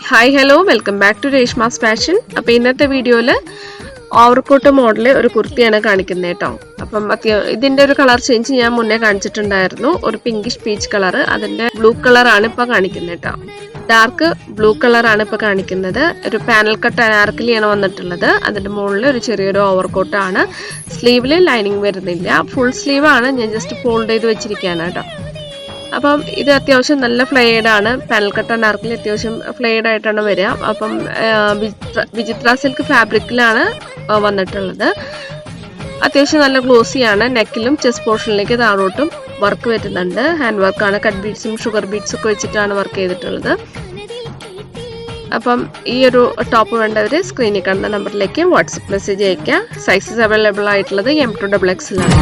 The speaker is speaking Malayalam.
Hi hello welcome back to Reshma's fashion. അപ്പോൾ ഇന്നത്തെ വീഡിയോയിൽ ഓവർകോട്ട് മോഡൽ ഒരു കുർത്തിയാണ് കാണിക്കുന്നത് കേട്ടോ. അപ്പം ഇതിൻ്റെ ഒരു കളർ ചേഞ്ച് ഞാൻ മുന്നേ കാണിച്ചിട്ടുണ്ടായിരുന്നു. ഒരു പിങ്കിഷ് പീച്ച് കളർ, അതിൻ്റെ ബ്ലൂ കളറാണ് ഇപ്പോൾ കാണിക്കുന്നത് കേട്ടോ. ഡാർക്ക് ബ്ലൂ കളറാണ് ഇപ്പോൾ കാണിക്കുന്നത്. ഒരു പാനൽ കട്ട് അനാർക്കലിയാണ് വന്നിട്ടുള്ളത്. അതിൻ്റെ മുകളിൽ ഒരു ചെറിയൊരു ഓവർകോട്ടാണ്. സ്ലീവിൽ ലൈനിങ് വരുന്നില്ല, ഫുൾ സ്ലീവാണ്. ഞാൻ ജസ്റ്റ് ഫോൾഡ് ചെയ്ത് വെച്ചിരിക്കുകയാണ് കേട്ടോ. അപ്പം ഇത് അത്യാവശ്യം നല്ല ഫ്ലെയ്ഡ് ആണ്. പാനൽ കട്ട് അനാർക്കലി അത്യാവശ്യം ഫ്ലെയ്ഡ് ആയിട്ടാണ് വരിക. അപ്പം വിചിത്ര സിൽക്ക് ഫാബ്രിക്കിലാണ് വന്നിട്ടുള്ളത്. അത്യാവശ്യം നല്ല ഗ്ലോസിയാണ്. നെക്കിലും ചെസ്റ്റ് പോർഷനിലേക്ക് താഴോട്ടും വർക്ക് വരുന്നുണ്ട്. ഹാൻഡ് വർക്കാണ്. കട്ട് ബീഡ്സും ഷുഗർ ബീഡ്സും ഒക്കെ വെച്ചിട്ടാണ് വർക്ക് ചെയ്തിട്ടുള്ളത്. അപ്പം ഈ ഒരു ടോപ്പ് വേണ്ടവർ സ്ക്രീനിൽ കാണുന്ന നമ്പറിലേക്ക് വാട്സപ്പ് മെസ്സേജ് അയയ്ക്കുക. സൈസസ് അവൈലബിൾ ആയിട്ടുള്ളത് M2XXL ആണ്.